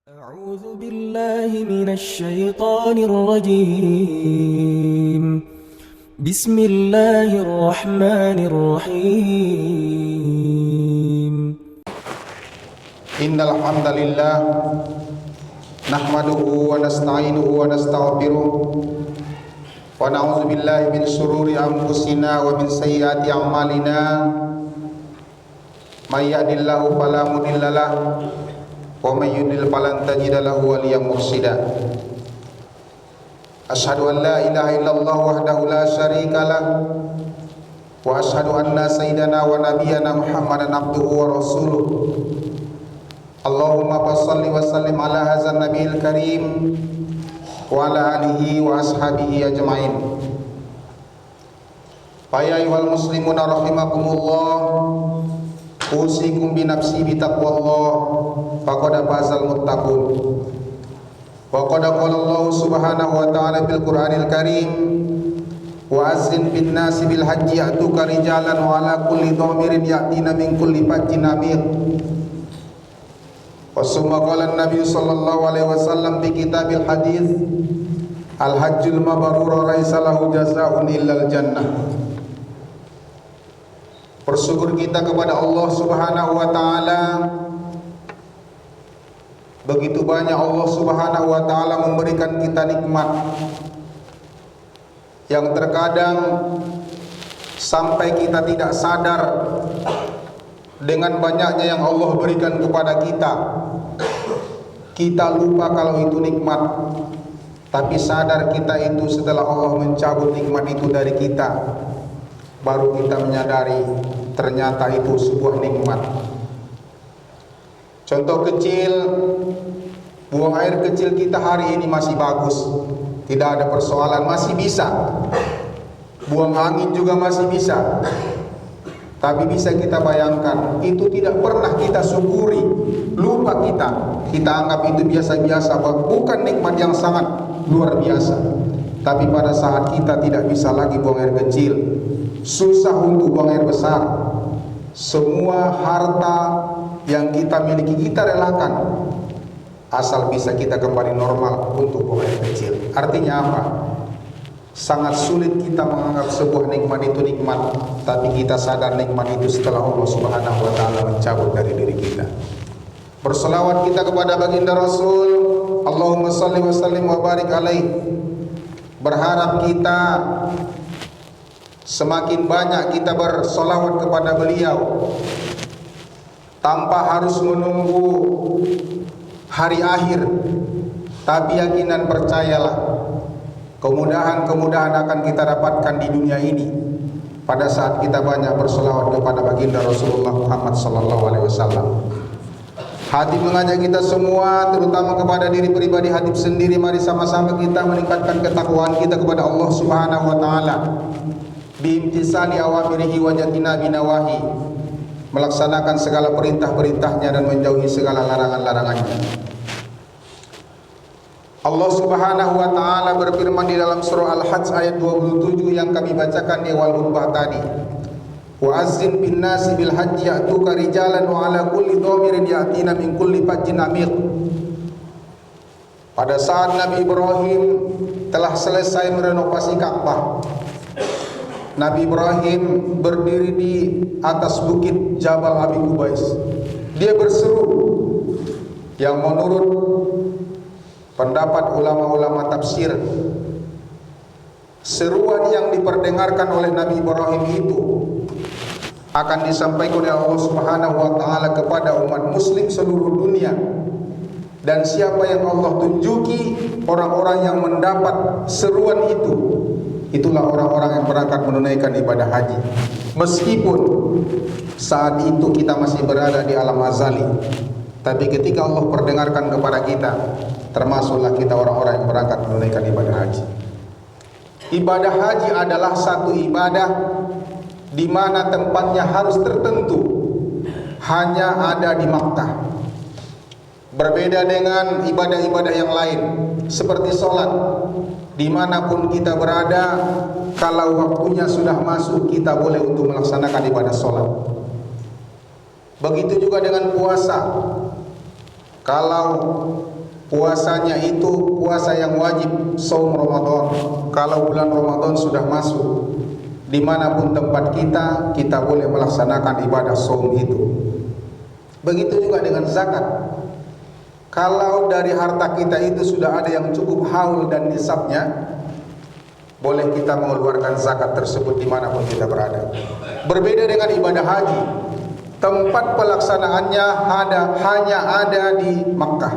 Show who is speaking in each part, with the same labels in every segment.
Speaker 1: أعوذ بالله من الشيطان الرجيم بسم الله الرحمن الرحيم
Speaker 2: إن الحمد لله نحمده ونستعينه ونستغفره ونعوذ بالله من شرور أنفسنا ومن سيئات أعمالنا من يهد الله فلا مضل له ومن يضلل فلن تجد له وليا مرشدا أشهد أن لا إله إلا الله وحده لا شريك له وأشهد أن سيدنا ونبينا محمدا عبده ورسوله اللهم صل وسلم على هذا النبي الكريم وعلى آله وأصحابه أجمعين. فيا أيها المسلمون رحمكم الله أوصيكم بنفسي بتقوى الله فقد فاز المتقون. وقد قال الله سبحانه وتعالى في القرآن الكريم وأذن في الناس بالحج يأتوك رجالا وعلى كل ضامر يأتين من كل فج عميق. ثم قال النبي صلى الله عليه وسلم في كتاب الحديث الحج المبرور ليس له جزاء إلا الجنة. Bersyukur kita kepada Allah Subhanahu wa taala. Begitu banyak Allah Subhanahu wa taala memberikan kita nikmat yang terkadang sampai kita tidak sadar dengan banyaknya yang Allah berikan kepada kita. Kita lupa kalau itu nikmat, tapi sadar kita itu setelah Allah mencabut nikmat itu dari kita, baru kita menyadari ternyata itu sebuah nikmat. Contoh kecil, buang air kecil kita hari ini masih bagus, tidak ada persoalan, masih bisa. Buang angin juga masih bisa. Tapi bisa kita bayangkan, itu tidak pernah kita syukuri, lupa kita anggap itu biasa-biasa, bukan nikmat yang sangat luar biasa. Tapi pada saat kita tidak bisa lagi buang air kecil, susah untuk buang air besar, semua harta yang kita miliki kita relakan, asal bisa kita kembali normal untuk buang air kecil. Artinya apa? Sangat sulit kita menganggap sebuah nikmat itu nikmat, tapi kita sadar nikmat itu setelah Allah Subhanahu wa taala mencabut dari diri kita. Berselawat kita kepada baginda Rasul, Allahumma salli wa sallim wa barik alaih. Berharap kita semakin banyak kita bersolawat kepada beliau tanpa harus menunggu hari akhir, tapi yakinan percayalah kemudahan-kemudahan akan kita dapatkan di dunia ini pada saat kita banyak bersolawat kepada baginda Rasulullah Muhammad sallallahu alaihi wasallam. Hati mengajak kita semua, terutama kepada diri pribadi Hatib sendiri, mari sama-sama kita meningkatkan ketakwaan kita kepada Allah Subhanahu wa taala. Biimtisali awamirihi wa jatina binawahi, melaksanakan segala perintah-perintahnya dan menjauhi segala larangan-larangannya. Allah Subhanahu wa taala berfirman di dalam surah Al-Hajj ayat 27 yang kami bacakan di awal khutbah tadi. Wa azzin bin nasi bil hajji ya'tuka rijalan wa ala kulli dhamirin ya'tina min kulli fajjin amiq. Pada saat Nabi Ibrahim telah selesai merenovasi Ka'bah, Nabi Ibrahim berdiri di atas bukit Jabal Abi Qubais. Dia berseru yang menurut pendapat ulama-ulama tafsir, seruan yang diperdengarkan oleh Nabi Ibrahim itu akan disampaikan oleh Allah Subhanahu wa taala kepada umat muslim seluruh dunia. Dan siapa yang Allah tunjuki orang-orang yang mendapat seruan itu, itulah orang-orang yang berangkat menunaikan ibadah haji. Meskipun saat itu kita masih berada di alam azali, tapi ketika Allah perdengarkan kepada kita, termasuklah kita orang-orang yang berangkat menunaikan ibadah haji. Ibadah haji adalah satu ibadah di mana tempatnya harus tertentu, hanya ada di Makkah. Berbeda dengan ibadah-ibadah yang lain, seperti sholat, dimanapun kita berada, kalau waktunya sudah masuk, kita boleh untuk melaksanakan ibadah sholat. Begitu juga dengan puasa. Kalau puasanya itu puasa yang wajib, saum Ramadan. Kalau bulan Ramadan sudah masuk, dimanapun tempat kita, kita boleh melaksanakan ibadah saum itu. Begitu juga dengan zakat. Kalau dari harta kita itu sudah ada yang cukup haul dan nisabnya, boleh kita mengeluarkan zakat tersebut dimanapun kita berada. Berbeda dengan ibadah haji, tempat pelaksanaannya hanya ada di Makkah.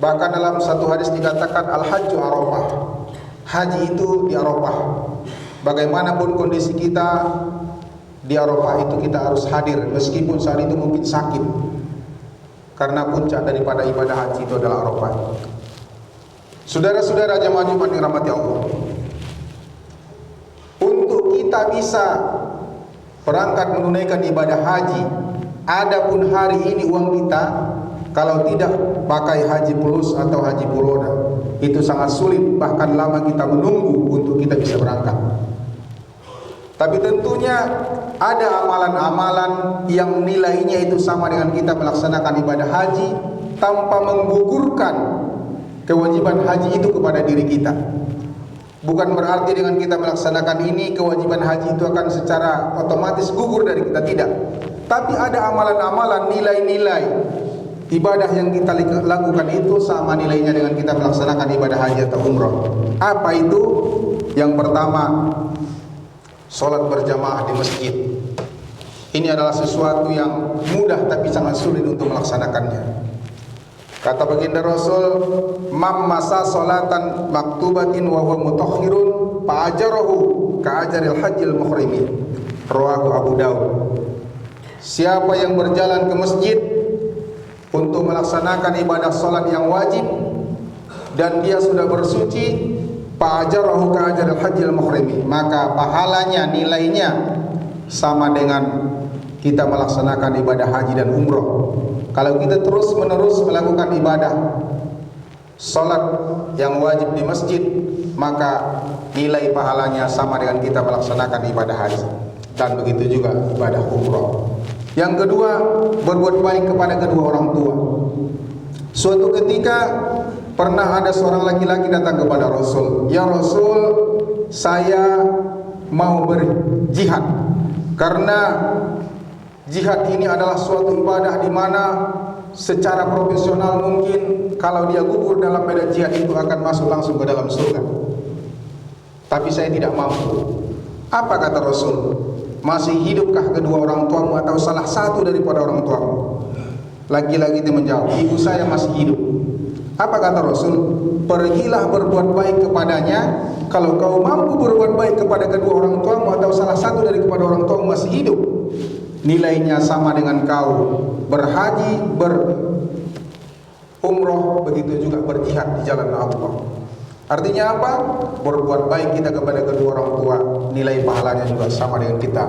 Speaker 2: Bahkan dalam satu hadis dikatakan al-hajju Arafah, haji itu di Arafah. Bagaimanapun kondisi kita di Arafah itu kita harus hadir, meskipun saat itu mungkin sakit, karena puncak daripada ibadah haji itu adalah Arafah. Saudara-saudara jemaah Jumat yang dirahmati Allah, untuk kita bisa berangkat menunaikan ibadah haji, adapun hari ini uang kita, kalau tidak pakai haji plus atau haji puloda, itu sangat sulit, bahkan lama kita menunggu untuk kita bisa berangkat. Tapi tentunya ada amalan-amalan yang nilainya itu sama dengan kita melaksanakan ibadah haji tanpa menggugurkan kewajiban haji itu kepada diri kita. Bukan berarti dengan kita melaksanakan ini kewajiban haji itu akan secara otomatis gugur dari kita, tidak. Tapi ada amalan-amalan, nilai-nilai ibadah yang kita lakukan itu sama nilainya dengan kita melaksanakan ibadah haji atau umrah. Apa itu? Yang pertama, sholat berjamaah di masjid. Ini adalah sesuatu yang mudah tapi sangat sulit untuk melaksanakannya. Kata baginda Rasul, "Man masa sholatan maktubatin wa huwa mutahhirun fa ajrahu ka ajril hajjil muhrimin." Rawahu Abu Daud. Siapa yang berjalan ke masjid untuk melaksanakan ibadah salat yang wajib dan dia sudah bersuci, fa ajrahu ka ajril hajjil muhrimin, maka pahalanya, nilainya sama dengan kita melaksanakan ibadah haji dan umrah. Kalau kita terus menerus melakukan ibadah salat yang wajib di masjid, maka nilai pahalanya sama dengan kita melaksanakan ibadah haji, dan begitu juga ibadah umrah. Yang kedua, berbuat baik kepada kedua orang tua. Suatu ketika pernah ada seorang laki-laki datang kepada Rasul, "Ya Rasul, saya mau berjihad, karena jihad ini adalah suatu ibadah di mana secara profesional mungkin kalau dia gugur dalam medan jihad itu akan masuk langsung ke dalam surga. Tapi saya tidak mampu." Apa kata Rasul? "Masih hidupkah kedua orang tuamu atau salah satu daripada orang tuamu?" Laki-laki itu menjawab, "Ibu saya masih hidup." Apa kata Rasul? "Pergilah berbuat baik kepadanya. Kalau kau mampu berbuat baik kepada kedua orang tuamu atau salah satu dari kepada orang tuamu masih hidup, nilainya sama dengan kau berhaji, berumrah, begitu juga berjihad di jalan Allah." Artinya apa? Berbuat baik kita kepada kedua orang tua, nilai pahalanya juga sama dengan kita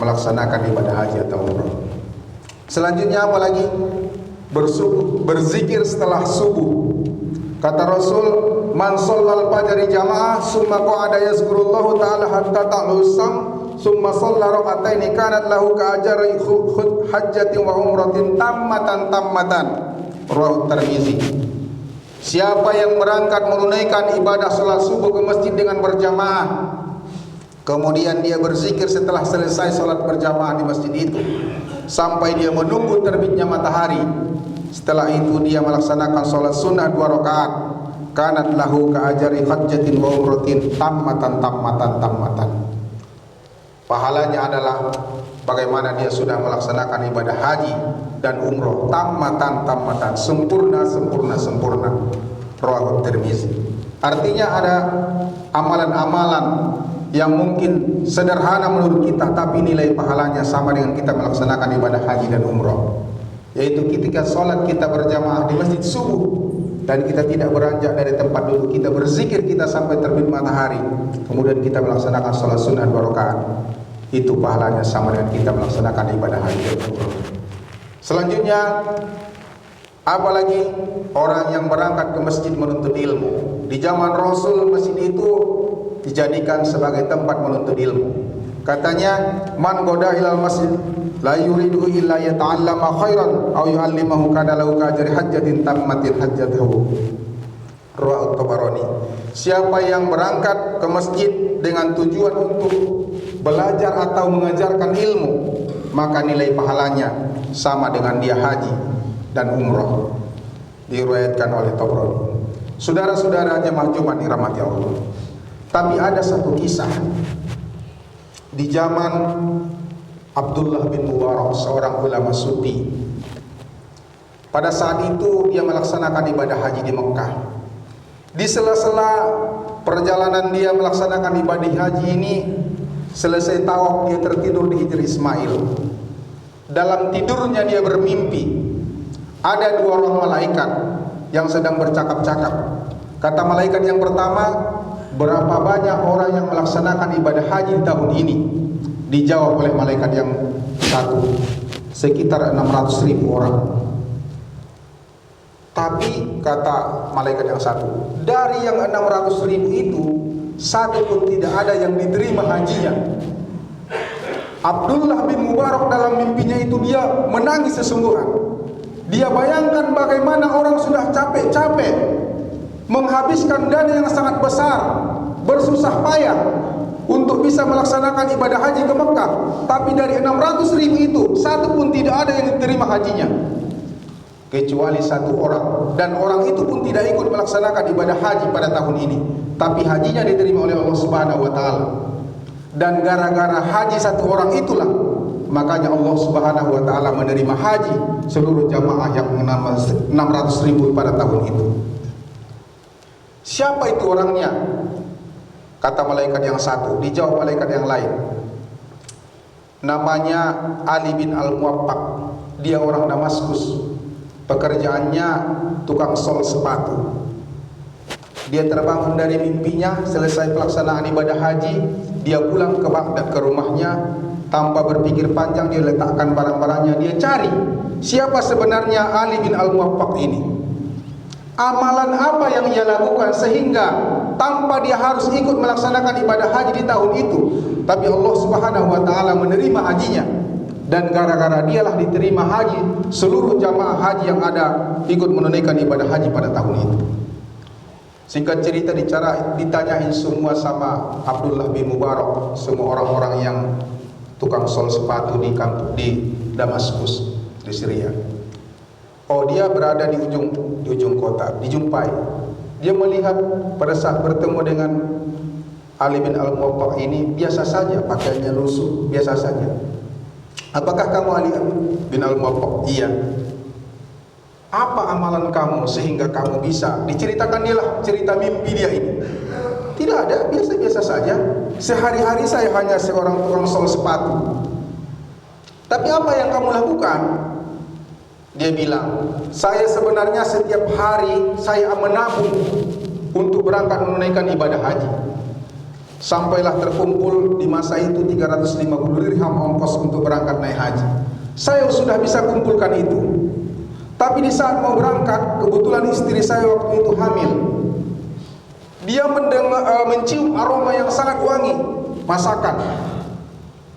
Speaker 2: melaksanakan ibadah haji atau umrah. Selanjutnya apa lagi? Berzikir setelah subuh. Kata Rasul, "Man shallal fajri jamaah summa qa'ada yazkurullahu ta'ala hatta ta'lu sam summa shalla rak'ataini kanat lahu ka ajri hajjatin wa umratin tammatan." Rawahu Tirmizi. Siapa yang berangkat menunaikan ibadah salat subuh ke masjid dengan berjamaah, kemudian dia berzikir setelah selesai salat berjamaah di masjid itu sampai dia menunggu terbitnya matahari, setelah itu dia melaksanakan salat sunnah 2 rakaat, kanat lahu ka ajri hajjatin wa umratin tammatan. Pahalanya adalah bagaimana dia sudah melaksanakan ibadah haji dan umrah tammatan, sempurna. Rawahu Tirmizi. Artinya ada amalan-amalan yang mungkin sederhana menurut kita, tapi nilai pahalanya sama dengan kita melaksanakan ibadah haji dan umrah. Yaitu ketika sholat kita berjamaah di masjid subuh dan kita tidak beranjak dari tempat duduk, kita berzikir kita sampai terbit matahari, kemudian kita melaksanakan sholat sunnah 2 rakaat, itu pahalanya sama dengan kita melaksanakan ibadah haji dan umrah. Selanjutnya, apalagi orang yang berangkat ke masjid menuntut ilmu. Di zaman Rasul masjid itu dijadikan sebagai tempat menuntut ilmu. Katanya, man goda ilal masjid la yuridu illa yata'allama khairan aw yu'allimahu kana lahu kajri hajjatin tammatin hajjatuhu. Rawahu Tabarani. Siapa yang berangkat ke masjid dengan tujuan untuk belajar atau mengajarkan ilmu, maka nilai pahalanya sama dengan dia haji dan umrah. Diriwayatkan oleh Tabarani. Saudara-saudara jemaah Jumat dirahmati Allah. Tapi ada satu kisah di zaman Abdullah bin Mubarak, seorang ulama sufi. Pada saat itu dia melaksanakan ibadah haji di Mekah. Di sela-sela perjalanan dia melaksanakan ibadah haji ini, selesai tawaf dia tertidur di Hijr Ismail. Dalam tidurnya dia bermimpi ada dua orang malaikat yang sedang bercakap-cakap. Kata malaikat yang pertama, berapa banyak orang yang melaksanakan ibadah haji tahun ini? Dijawab oleh malaikat yang satu, sekitar 600.000 orang. Tapi kata malaikat yang satu, dari yang 600.000 itu, satu pun tidak ada yang diterima hajinya. Abdullah bin Mubarak dalam mimpinya itu dia menangis sesungguhan. Dia bayangkan bagaimana orang sudah capek-capek menghabiskan dana yang sangat besar, bersusah payah untuk bisa melaksanakan ibadah haji ke Mekah, tapi dari 600.000 itu satu pun tidak ada yang diterima hajinya, kecuali satu orang, dan orang itu pun tidak ikut melaksanakan ibadah haji pada tahun ini, tapi hajinya diterima oleh Allah Subhanahu wa taala. Dan gara-gara haji satu orang itulah, makanya Allah Subhanahu wa taala menerima haji seluruh jamaah yang 600.000 pada tahun itu. Siapa itu orangnya? Kata malaikat yang satu. Dijawab malaikat yang lain, namanya Ali bin Al-Muwaffaq. Dia orang Damaskus. Pekerjaannya tukang sol sepatu. Dia terbangun dari mimpinya, selesai pelaksanaan ibadah haji, dia pulang ke Baghdad, ke rumahnya. Tanpa berpikir panjang dia letakkan barang-barangnya. Dia cari siapa sebenarnya Ali bin Al-Muwaffaq ini. Amalan apa yang ia lakukan sehingga tanpa dia harus ikut melaksanakan ibadah haji di tahun itu, tapi Allah Subhanahu wa taala menerima hajinya. Dan gara-gara dialah diterima haji seluruh jamaah haji yang ada ikut menunaikan ibadah haji pada tahun itu. Singkat cerita ditanyain semua sama Abdullah bin Mubarak, semua orang-orang yang tukang sol sepatu di Damaskus, di Syria. Oh, dia berada di ujung kota, dijumpai. Dia melihat pada saat bertemu dengan Ali bin Al-Muwaffaq ini biasa saja, pakaiannya lusuh, biasa saja. Apakah kamu Ali bin Al-Muwaffaq? Iya. Apa amalan kamu sehingga kamu bisa? Diceritakan dia lah cerita mimpi dia ini. Tidak ada, biasa-biasa saja. Sehari-hari saya hanya seorang tukang sol sepatu. Tapi apa yang kamu lakukan? Dia bilang, saya sebenarnya setiap hari saya menabung untuk berangkat menunaikan ibadah haji. Sampailah terkumpul di masa itu 350 dirham ongkos untuk berangkat naik haji. Saya sudah bisa kumpulkan itu. Tapi di saat mau berangkat, kebetulan istri saya waktu itu hamil. Dia mencium aroma yang sangat wangi masakan.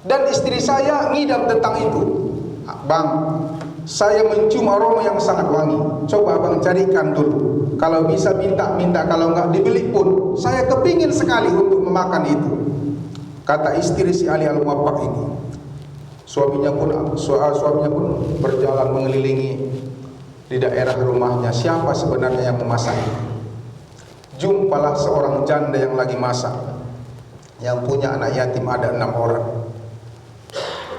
Speaker 2: Dan istri saya ngidam tentang itu. Bang, saya mencium aroma yang sangat wangi. Coba abang carikan dulu. Kalau bisa minta, kalau enggak dibeli pun. Saya kepingin sekali untuk memakan itu. Kata istri si Ali Al-Muwaffaq ini. Suaminya pun berjalan mengelilingi di daerah rumahnya. Siapa sebenarnya yang memasak itu? Jumpalah seorang janda yang lagi masak, yang punya anak yatim ada 6 orang.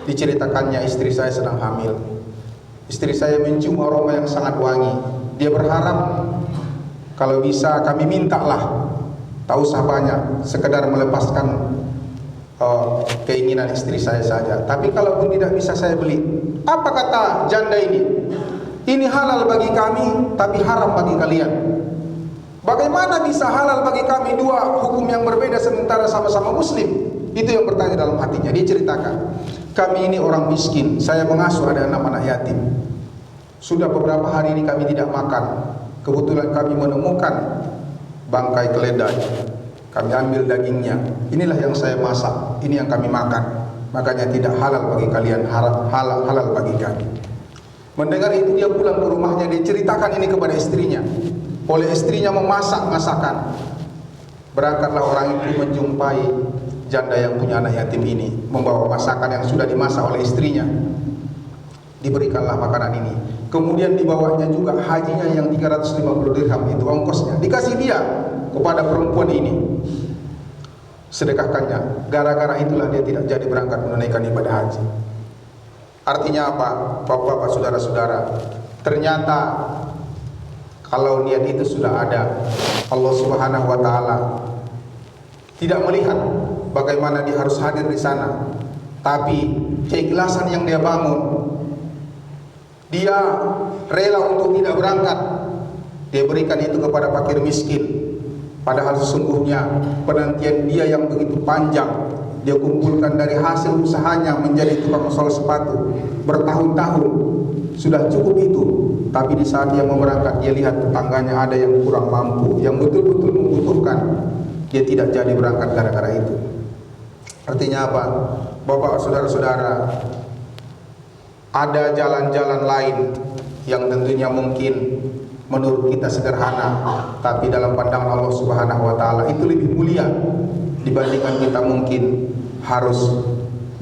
Speaker 2: Diceritakannya istri saya sedang hamil. Istri saya mencium aroma yang sangat wangi. Dia berharap kalau bisa kami mintalah, tak usah banyak, sekedar melepaskan keinginan istri saya saja. Tapi kalaupun tidak bisa saya beli. Apa kata janda ini? Ini halal bagi kami, tapi haram bagi kalian. Bagaimana bisa halal bagi kami dua hukum yang berbeda sementara sama-sama muslim? Itu yang bertanya dalam hatinya. Dia ceritakan, kami ini orang miskin, saya mengasuh ada 6 anak yatim. Sudah beberapa hari ini kami tidak makan. Kebetulan kami menemukan bangkai keledai. kami ambil dagingnya, inilah yang saya masak, ini yang kami makan, makanya tidak halal bagi kalian, halal bagi kami. Mendengar itu dia pulang ke rumahnya, dia ceritakan ini kepada istrinya. Oleh istrinya memasak masakan. Berangkatlah orang itu menjumpai janda yang punya anak yatim ini, membawa masakan yang sudah dimasak oleh istrinya. Diberikanlah makanan ini. Kemudian dibawanya juga hajinya yang 350 dirham, itu ongkosnya. Dikasih dia kepada perempuan ini. Sedekahkannya. Gara-gara itulah dia tidak jadi berangkat menunaikan ibadah haji. Artinya apa? Bapak-bapak, saudara-saudara, ternyata kalau niat itu sudah ada, Allah Subhanahu wa taala tidak melihat bagaimana dia harus hadir di sana, tapi keikhlasan yang dia bangun, dia rela untuk tidak berangkat, dia berikan itu kepada fakir miskin. Padahal sesungguhnya penantian dia yang begitu panjang, dia kumpulkan dari hasil usahanya menjadi tukang sol sepatu bertahun-tahun, sudah cukup itu. Tapi di saat dia mau berangkat, dia lihat tetangganya ada yang kurang mampu, yang betul-betul membutuhkan, dia tidak jadi berangkat gara-gara itu. Artinya apa? Bapak, saudara-saudara, ada jalan-jalan lain yang tentunya mungkin menurut kita sederhana, tapi dalam pandangan Allah Subhanahu wa taala itu lebih mulia dibandingkan kita mungkin harus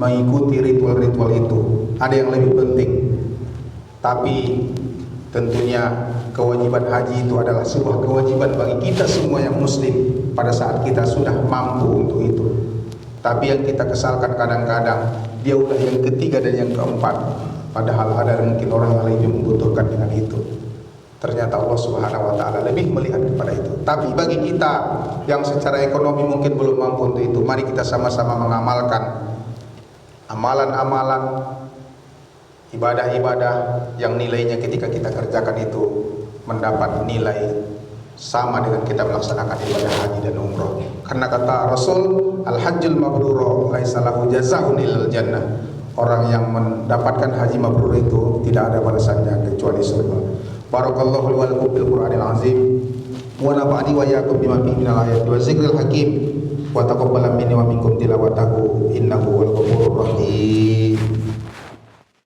Speaker 2: mengikuti ritual-ritual itu. Ada yang lebih penting. Tapi tentunya kewajiban haji itu adalah sebuah kewajiban bagi kita semua yang muslim pada saat kita sudah mampu untuk itu. Tapi yang kita kesalkan kadang-kadang, dia udah yang ketiga dan yang keempat, padahal ada mungkin orang yang lebih membutuhkan dengan itu. Ternyata Allah Subhanahu wa taala lebih melihat kepada itu. Tapi bagi kita yang secara ekonomi mungkin belum mampu untuk itu, mari kita sama-sama mengamalkan amalan-amalan, ibadah-ibadah yang nilainya ketika kita kerjakan itu mendapat nilai sama dengan kita melaksanakan ibadah haji dan umrah. Karena kata Rasul, al-hajjul mabrur laisa lahu jazaa'un illal jannah. Orang yang mendapatkan haji mabrur itu tidak ada balasannya kecuali surga. Barakallahu wa lakum bil Qur'anil azim wa nafa'ani wa iyyakum bima fihi minal ayati wa zikril hakim wa taqabbal minni wa minkum tilawatahu innahu wal ghafurur rahim.